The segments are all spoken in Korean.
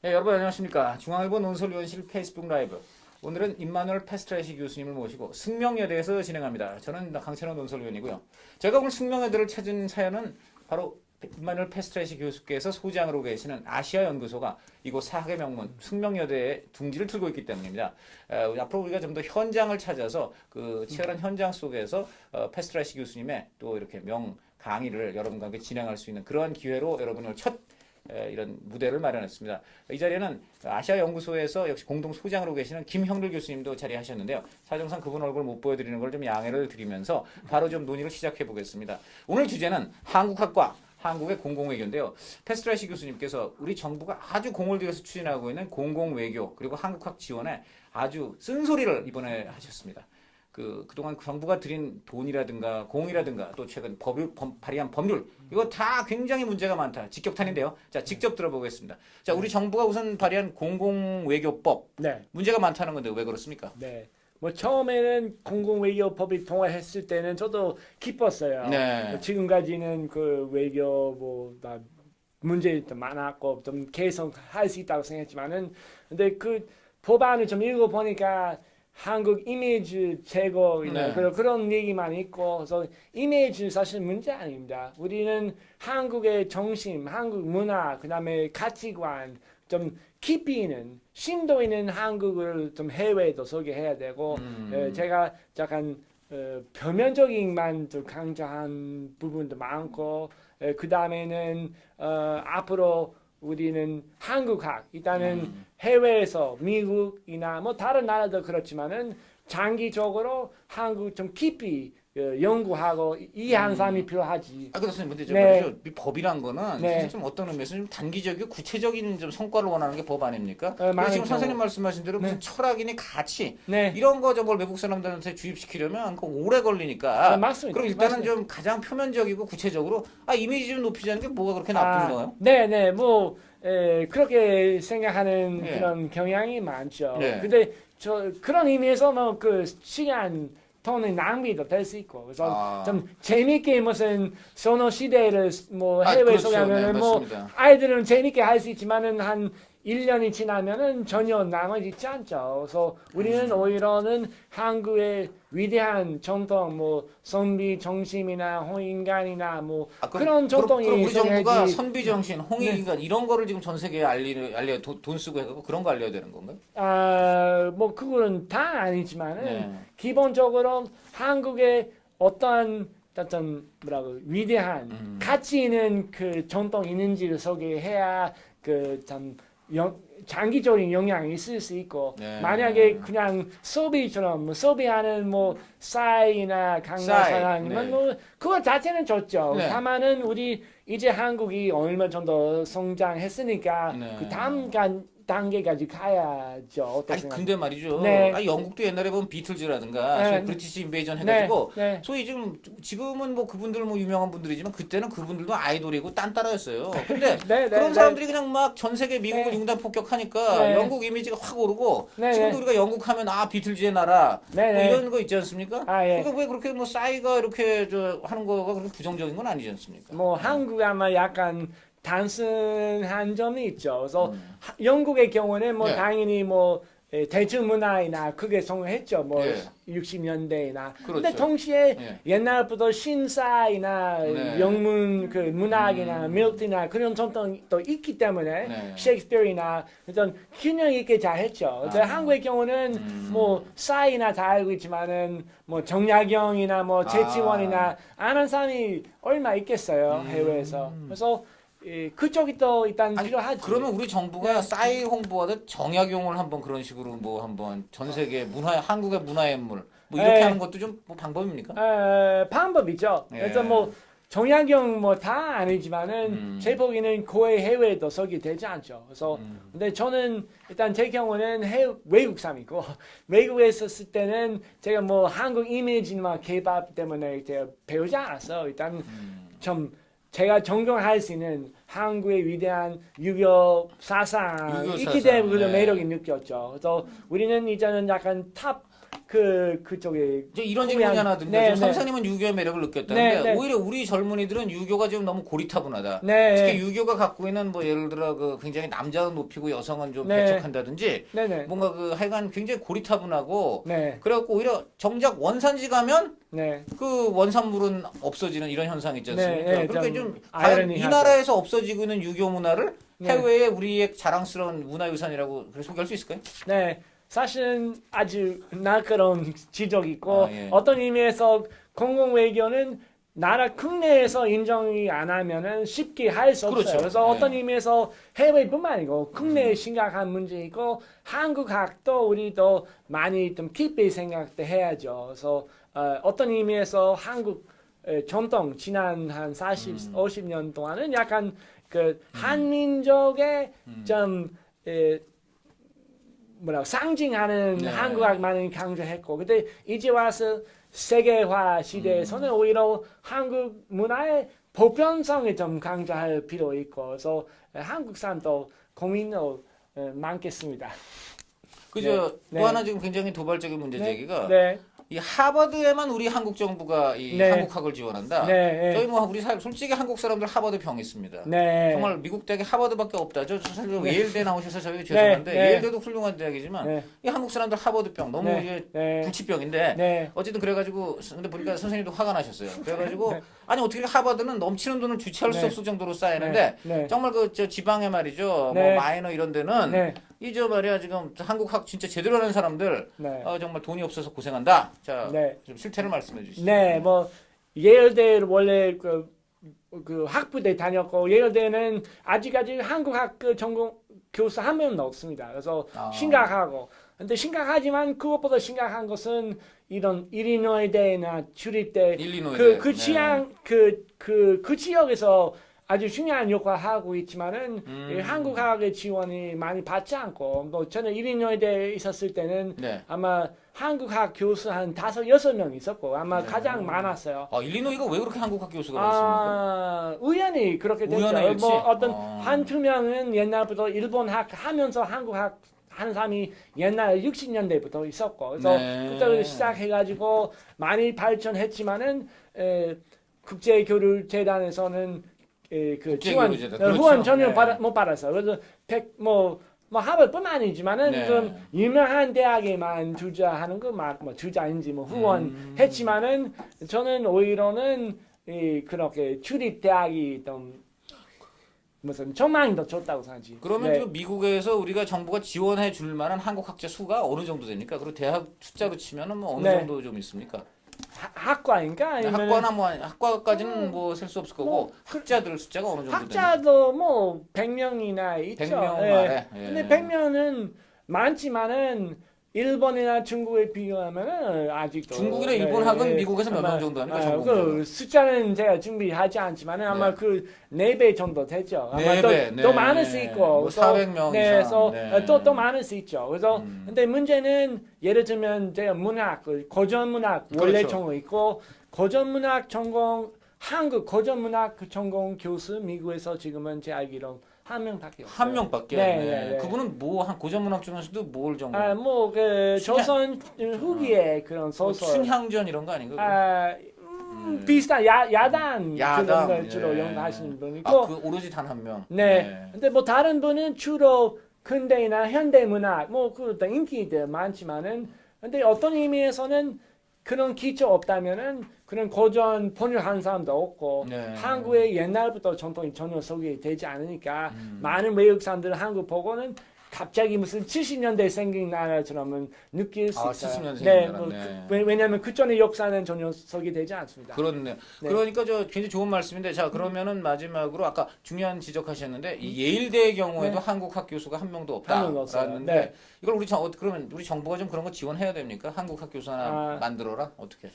네, 여러분 안녕하십니까. 중앙일보 논설위원실 페이스북 라이브. 오늘은 임마누엘 페스트라시 교수님을 모시고 승명여대에서 진행합니다. 저는 강찬호 논설위원이고요. 제가 오늘 승명여대를 찾은 사연은 바로 임마누엘 페스트라시 교수께서 소장으로 계시는 아시아연구소가 이곳 사학의 명문 승명여대에 둥지를 틀고 있기 때문입니다. 앞으로 우리가 좀 더 현장을 찾아서 그 치열한 현장 속에서 페스트라시 교수님의 또 이렇게 명 강의를 여러분과 함께 진행할 수 있는 그러한 기회로 여러분을 이런 무대를 마련했습니다. 이 자리에는 아시아연구소에서 역시 공동 소장으로 계시는 김형길 교수님도 자리하셨는데요. 사정상 그분 얼굴 못 보여드리는 걸 좀 양해를 드리면서 바로 좀 논의를 시작해 보겠습니다. 오늘 주제는 한국학과 한국의 공공외교인데요. 페스트라시 교수님께서 우리 정부가 아주 공을 들여서 추진하고 있는 공공외교 그리고 한국학 지원에 아주 쓴소리를 이번에 하셨습니다. 그동안 정부가 들인 돈이라든가 공이라든가 또 최근 발의한 법률 이거 다 굉장히 문제가 많다. 직격탄인데요. 자, 직접 들어보겠습니다. 자, 우리 정부가 우선 발의한 공공외교법 네. 문제가 많다는 건데 왜 그렇습니까? 네. 뭐 처음에는 공공외교법이 통과했을 때는 저도 기뻤어요. 네. 지금까지는 그 외교 뭐다 문제도 많았고 좀 개선할 수 있다고 생각했지만은 근데 그 법안을 좀 읽어보니까 한국 이미지 제거이나 네. 그런 얘기만 있고 그래서 이미지는 사실 문제 아닙니다. 우리는 한국의 정신, 한국 문화, 그다음에 가치관 좀 깊이 있는 심도 있는 한국을 좀 해외에도 소개해야 되고 제가 약간 표면적인만 좀 강조한 부분도 많고 그 다음에는 앞으로 우리는 한국학 일단은 해외에서 미국이나 뭐 다른 나라도 그렇지만은 장기적으로 한국 좀 깊이 연구하고 이해하는 사람이 필요하지. 그렇습니다. 근데 저 네. 말이죠. 이 법이란 거는 네. 사실 좀 어떤 의미에서 좀 단기적이고 구체적인 좀 성과를 원하는 게 법 아닙니까? 근데 많은 지금 선생님 경우. 말씀하신 대로 무슨 네. 철학이니 가치 네. 이런 거 저걸 외국 사람들한테 주입시키려면 그 오래 걸리니까. 맞습니다. 그럼 일단은 맞습니다. 좀 가장 표면적이고 구체적으로 이미지 좀 높이자는 게 뭐가 그렇게 나쁜 거예요? 네네, 뭐, 그렇게 생각하는 예. 그런 경향이 많죠. 네. 근데 그런 의미에서 뭐 그 시간, 돈의 낭비도 될 수 있고. 그래서 좀 재밌게 무슨 소녀시대를 뭐 해외에 그렇죠. 소개하면은 네, 뭐 맞습니다. 아이들은 재밌게 할 수 있지만은 한 1년이 지나면은 전혀 남아있지 않죠. 그래서 우리는 오히려는 한국의 위대한 전통, 뭐 선비 정신이나 홍인간이나 뭐 그런 전통이 그럼 우리 정부가 있어야지. 선비정신, 홍익인간 이런 거를 지금 전 세계에 알려 돈 쓰고 해갖고 그런 거 알려야 되는 건가요? 뭐 그거는 다 아니지만은 네. 기본적으로 한국의 어떤 뭐라고 위대한 가치 있는 그 전통이 있는지를 소개해야 그참 장기적인 영향이 있을 수 있고 네. 만약에 그냥 소비처럼 뭐 소비하는 뭐 쌀이나 강나사랑이면 네. 뭐 그거 자체는 좋죠. 네. 다만은 우리 이제 한국이 얼마 정도 성장했으니까 네. 그 다음 단계까지 가야죠. 어떻게 근데 말이죠. 네. 영국도 옛날에 보면 비틀즈라든가 네. 소위 브리티시 인베이전 해가지고 네. 네. 소위 지금은 뭐 그분들 뭐 유명한 분들이지만 그때는 그분들도 아이돌이고 딴따라였어요. 근데 네, 그런 네, 사람들이 그냥 막 전 세계 미국을 네. 융단 폭격하니까 네. 영국 이미지가 확 오르고 네, 지금도 네. 우리가 영국 하면 비틀즈의 나라 네, 뭐 네. 이런 거 있지 않습니까? 예. 그러니까 왜 그렇게 뭐 싸이가 이렇게 하는 거가 그렇게 부정적인 건 아니지 않습니까? 뭐 한국 아마 약간 단순한 점이 있죠. 그래서 영국의 경우는 뭐 네. 당연히 뭐 대중문화이나 크게 성공했죠. 뭐 예. 60년대나. 그렇죠. 근데 동시에 예. 옛날부터 신사이나 네. 영문 그 문학이나 밀트나 그런 전통이 또 있기 때문에 네. 셰익스피어나 어떤 균형 있게 잘했죠. 그래서 한국의 경우는 뭐 싸이나 다 알고 있지만은 뭐 정약용이나 뭐 재치원이나 아는 사람이 얼마 있겠어요 해외에서. 그래서 그쪽이 또 일단 필요하지. 그러면 우리 정부가 싸이 홍보하듯 정약용을 한번 그런 식으로 뭐 한번 전 세계 한국의 문화예물 뭐 이렇게 네. 하는 것도 좀 뭐 방법입니까? 방법이죠. 예. 그래서 뭐 정약용 뭐 다 아니지만은 제 보기에는 거의 해외에도 소개되지 않죠. 그래서 근데 저는 일단 제 경우는 외국 사람이고 외국에 있었을 때는 제가 뭐 한국 이미지나 개밥 때문에 제가 배우지 않았어. 일단 좀 제가 존경할 수 있는 한국의 위대한 유교 사상 있기 때문에 그 네. 매력이 느꼈죠. 그래서 우리는 이제는 약간 탑 그쪽에 이제 이런 질문이 하나 듭니다. 네, 지금 선생님은 유교의 매력을 느꼈다는데 네, 네. 오히려 우리 젊은이들은 유교가 지금 너무 고리타분하다. 네. 특히 유교가 갖고 있는 뭐 예를 들어 그 굉장히 남자는 높이고 여성은 좀 네. 배척한다든지 네네. 뭔가 그 하여간 굉장히 고리타분하고 네. 그래갖고 오히려 정작 원산지 가면 네. 그 원산물은 없어지는 이런 현상이 있지 않습니까? 네, 네, 그러니까 좀 좀 과연 이 아이러니하죠. 나라에서 없어지고 있는 유교 문화를 네. 해외에 우리의 자랑스러운 문화유산이라고 그렇게 소개할 수 있을까요? 네. 사실은 아주 날카로운 지적이 있고 아, 예. 어떤 의미에서 공공외교는 나라 국내에서 인정이 안 하면은 쉽게 할 수 없어요. 그렇죠. 그래서 네. 어떤 의미에서 해외뿐만 아니고 국내에 심각한 문제이고 한국학도 우리도 많이 좀 깊이 생각도 해야죠. 그래서 어떤 의미에서 한국 전통 지난 한 40, 50년 동안은 약간 그 한민족의 좀 상징하는 네. 한국학만을 강조했고, 근데 이제 와서 세계화 시대에서는 오히려 한국 문화의 보편성을 좀 강조할 필요 있고, 그래서 한국 사람도 고민도 많겠습니다. 그죠? 네. 또 하나 지금 굉장히 도발적인 문제 제기가 네, 이 하버드에만 우리 한국 정부가 이 네. 한국학을 지원한다. 네, 저희 뭐 우리 솔직히 한국 사람들 하버드 병했습니다. 네, 정말 미국 대학에 하버드밖에 없다. 저 사실 네. 예일대 나오셔서 저희 죄송한데 네. 예일대도 훌륭한 대학이지만 네, 이 한국 사람들 하버드병 너무 네. 이제 네. 불치병인데 네, 어쨌든 그래가지고 근데 보니까 선생님도 화가 나셨어요. 그래가지고 네. 아니 어떻게 하버드는 넘치는 돈을 주체할 수 네. 없을 정도로 쌓이는데 네, 정말 그 저 지방에 말이죠. 네. 뭐 마이너 이런 데는 네, 이 저 말이야 지금 한국학 진짜 제대로 하는 사람들 네. 정말 돈이 없어서 고생한다. 자, 네. 좀 실태를 말씀해 주시죠. 네, 뭐 예일대 원래 그 학부대 다녔고 예일대는 아직까지 한국학 그 전공 교수 한 명도 없습니다. 그래서 아. 심각하고 근데 심각하지만 그것보다 심각한 것은 이런 일리노이대나 주립대 일리노이대. 그 지역 그 지역에서 아주 중요한 역할을 하고 있지만은 이 한국학의 지원이 많이 받지 않고 뭐 저는 일리노이대에 있었을 때는 네. 아마 한국학 교수 한 5-6명 있었고 아마 네. 가장 많았어요. 아, 일리노이가 왜 그렇게 한국학 교수가 많습니까? 우연히 그렇게 됐죠. 우연의 일치? 뭐 어떤 아. 한두 명은 옛날부터 일본학 하면서 한국학 하는 사람이 옛날 60년대부터 있었고 그래서 네. 그때 시작해가지고 많이 발전했지만은 국제교류재단에서는 그 지원 국제교류재단. 그렇죠. 후원 전혀 네. 못 받았어요. 그래서 뭐 하버드뿐만 아니지만은 네. 좀 유명한 대학에만 투자하는 뭐 투자인지 뭐 후원했지만은 저는 오히려는 그렇게 주립 대학이 좀 무슨 전망이 더 좋다고 생각하지. 그러면 네. 지금 미국에서 우리가 정부가 지원해 줄 만한 한국 학자 수가 어느 정도 됩니까? 그리고 대학 숫자로 치면은 뭐 어느 네. 정도 좀 있습니까? 학과인가 아니면 학과나 뭐 학과까지는 뭐 셀 수 없을 거고 뭐, 학자들 숫자가 어느 정도 됩니까? 학자도 뭐 100명이나 있죠. 100명 예. 아래. 예. 근데 100명은 많지만은 일본이나 중국에 비교하면은 아직도 중국이나 일본학은 예, 미국에서 몇 명 아마, 정도 합니까? 그 전공자가? 숫자는 제가 준비하지 않지만은 아마 네. 그 4배 정도 되죠. 아마 네 배, 더 네. 많을 수 있고 뭐 또, 400명 네, 이상. 그래서 네. 또 많을 수 있죠. 그래서 근데 문제는 예를 들면 제가 문학, 고전문학 원래 그렇죠. 전공 있고 고전문학 전공 한국 고전문학 그 전공 교수 미국에서 지금은 제 알기로 한 명밖에 없어요. 한 명밖에. 네, 네. 네, 네. 그분은 뭐 한 고전문학 중에서도 뭘 전공? 그 조선 후기의 그런 뭐 소설. 순향전 이런 거 아닌가? 비슷한 야단 야당, 그런 걸 주로 예. 연구하시는 분이고. 아, 그 오로지 단 한 명. 네. 근데 뭐 다른 분은 주로 근대나 현대문학 뭐 그것도 인기들 많지만은 근데 어떤 의미에서는 그런 기초 없다면은 그런 고전 번역한 사람도 없고 네. 한국의 옛날부터 전통이 전혀 소개되지 않으니까 많은 외국 사람들은 한국 보고는 갑자기 무슨 70년대 생긴 나라처럼은 느낄 수 아, 있어요. 70년대 생긴 네, 나라, 뭐 네. 왜냐하면 그전의 역사는 전혀 소개되지 않습니다. 그렇네. 네. 그러니까 저 굉장히 좋은 말씀인데 자 그러면은 마지막으로 아까 중요한 지적하셨는데 이 예일대의 경우에도 네. 한국학 교수가 한 명도 한 명도 없어요. 없다라는데 네. 이걸 그러면 우리 정부가 좀 그런 거 지원해야 됩니까? 한국학 교수 하나 만들어라 어떻게?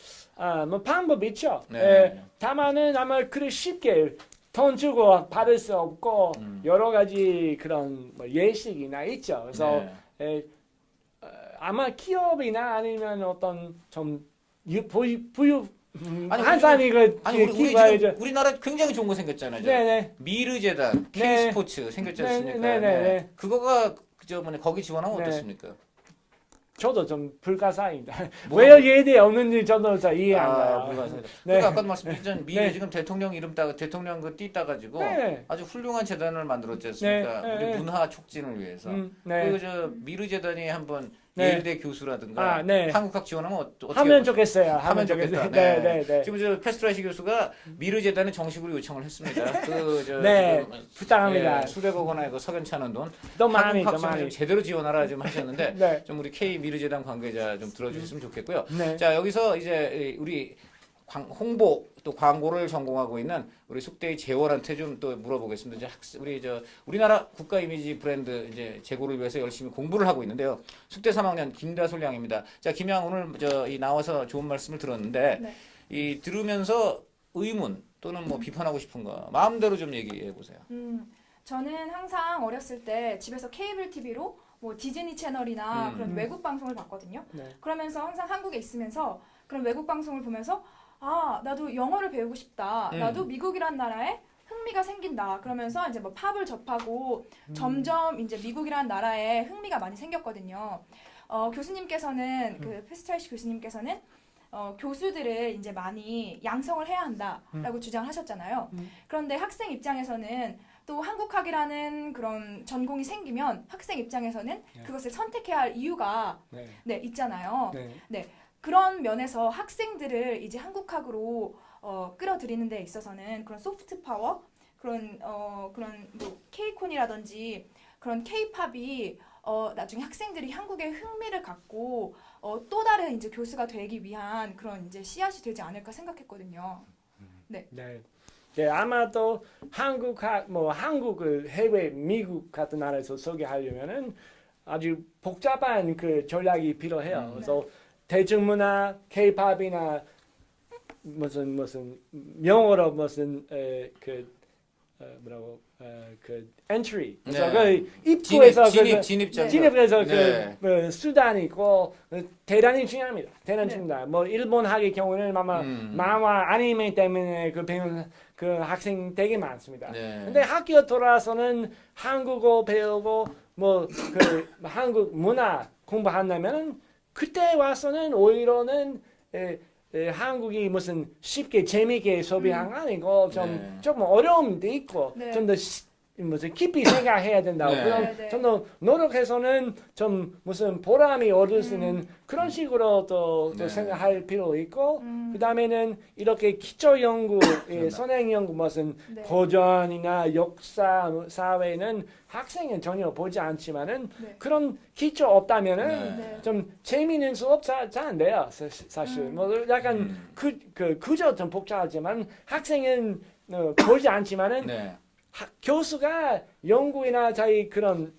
뭐 방법 있죠. 네. 예, 다만은 아마 그리 쉽게 돈 주고 받을 수 없고 여러 가지 그런 뭐 예식이나 있죠. 그래서 네. 아마 기업이나 아니면 어떤 좀 부유 아니, 한 사람이 그 아니 우리 지금 우리나라 굉장히 좋은 거 생겼잖아요. 네네 미르재단, 네. K스포츠 생겼지 네, 않습니까? 네, 네, 네. 그거가 그저 뭐냐 거기 지원하면 네. 어떻습니까? 저도 좀 불가사입니다. 뭐가 왜 예대 없는지 저도 잘 이해 안 가요. 불가사의다. 네. 그러니까 아까 말씀드렸던 미래 네. 지금 대통령 이름 따 대통령 그 띠 따가지고 네. 아주 훌륭한 재단을 만들었지 않습니까? 네. 우리 네. 문화 촉진을 위해서. 네. 그리고 저 미르 재단이 한번 네. 예일대 교수라든가 네. 한국학 지원하면 어떻게 하면 해보세요? 좋겠어요. 하면 좋겠다. 네, 네, 네. 지금 저 페스트라시 교수가 미르 재단에 정식으로 요청을 했습니다. 그저 네, 지금 부탁합니다. 수백억 원의 그 석연찮은 돈 더 많이, 더 한국학 지원을 많이. 제대로 지원하라 좀 하셨는데 네, 좀 우리 K 미르 재단 관계자 좀 들어주셨으면 좋겠고요. 네. 자 여기서 이제 우리 홍보 또 광고를 전공하고 있는 우리 숙대의 재원한테 좀 또 물어보겠습니다. 이제 우리 저 우리나라 국가 이미지 브랜드 이제 제고를 위해서 열심히 공부를 하고 있는데요. 숙대 3학년 김다솔 양입니다. 자 김양 오늘 이 나와서 좋은 말씀을 들었는데 네. 이 들으면서 의문 또는 뭐 비판하고 싶은 거 마음대로 좀 얘기해 보세요. 저는 항상 어렸을 때 집에서 케이블 TV로 뭐 디즈니 채널이나 그런 외국 방송을 봤거든요. 네. 그러면서 항상 한국에 있으면서 그런 외국 방송을 보면서 아, 나도 영어를 배우고 싶다. 나도 미국이란 나라에 흥미가 생긴다. 그러면서 이제 뭐 팝을 접하고 점점 이제 미국이란 나라에 흥미가 많이 생겼거든요. 교수님께서는 그 페스트라이시 교수님께서는 교수들을 이제 많이 양성을 해야 한다라고 주장하셨잖아요. 그런데 학생 입장에서는 또 한국학이라는 그런 전공이 생기면 학생 입장에서는 그것을 선택해야 할 이유가 네, 있잖아요. 네. 그런 면에서 학생들을 이제 한국학으로 끌어들이는 데 있어서는 그런 소프트 파워, 그런 뭐 K콘이라든지 그런 K-팝이 나중에 학생들이 한국에 흥미를 갖고 또 다른 이제 교수가 되기 위한 그런 이제 씨앗이 되지 않을까 생각했거든요. 네. 네. 네, 아마도 한국을 해외 미국 같은 나라에서 소개하려면은 아주 복잡한 그 전략이 필요해요. 그래서 대중문화, K-팝이나 무슨 영어로 무슨 entry. 그래서 그 입구에서 진입해서 네. 그 수단이 있고 대단히 중요합니다. 대단히 중요합니다. 뭐 일본학의 경우는 만화 아니메 때문에 그 배우는 그 학생 되게 많습니다. 근데 학교 돌아서는 한국어 배우고 뭐 그 한국 문화 공부한다면은 그때 와서는 오히려는 한국이 무슨 쉽게 재미있게 소비한 거 아니고 좀 어려움도 있고 좀 더 무슨 깊이 생각해야 된다고 그럼 좀 더 노력해서는 좀 무슨 보람이 얻을 수 있는 그런 식으로 또 생각할 필요 있고 그 다음에는 이렇게 기초 연구, 선행 연구 무슨 고전이나 역사, 사회는 학생은 전혀 보지 않지만은 그런 기초 없다면은 좀 재미있는 수업 잘 안 돼요 사실 뭐 약간 그저 좀 복잡하지만 학생은 보지 않지만은 교수가 연구이나 자기 그런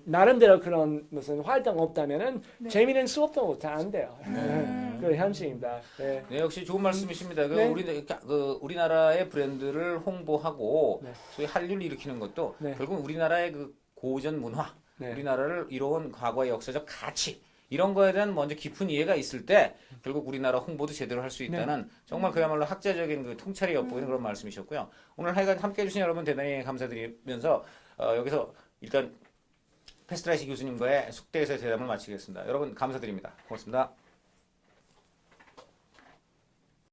나름대로 그런 무슨 활동 없다면은 재미있는 수업도 잘 안 돼요. 그 현실입니다. 네. 네, 역시 좋은 말씀이십니다. 우리나라의 브랜드를 홍보하고 소위 한류를 일으키는 것도 결국 우리나라의 그 고전 문화, 우리나라를 이뤄온 과거의 역사적 가치 이런 거에 대한 먼저 깊은 이해가 있을 때 결국 우리나라 홍보도 제대로 할 수 있다는 정말 그야말로 학자적인 그 통찰이 엿보이는 그런 말씀이셨고요. 오늘 하여간 함께해 주신 여러분 대단히 감사드리면서 여기서 일단 페스트라이시 교수님과의 숙대에서의 대담을 마치겠습니다. 여러분 감사드립니다. 고맙습니다.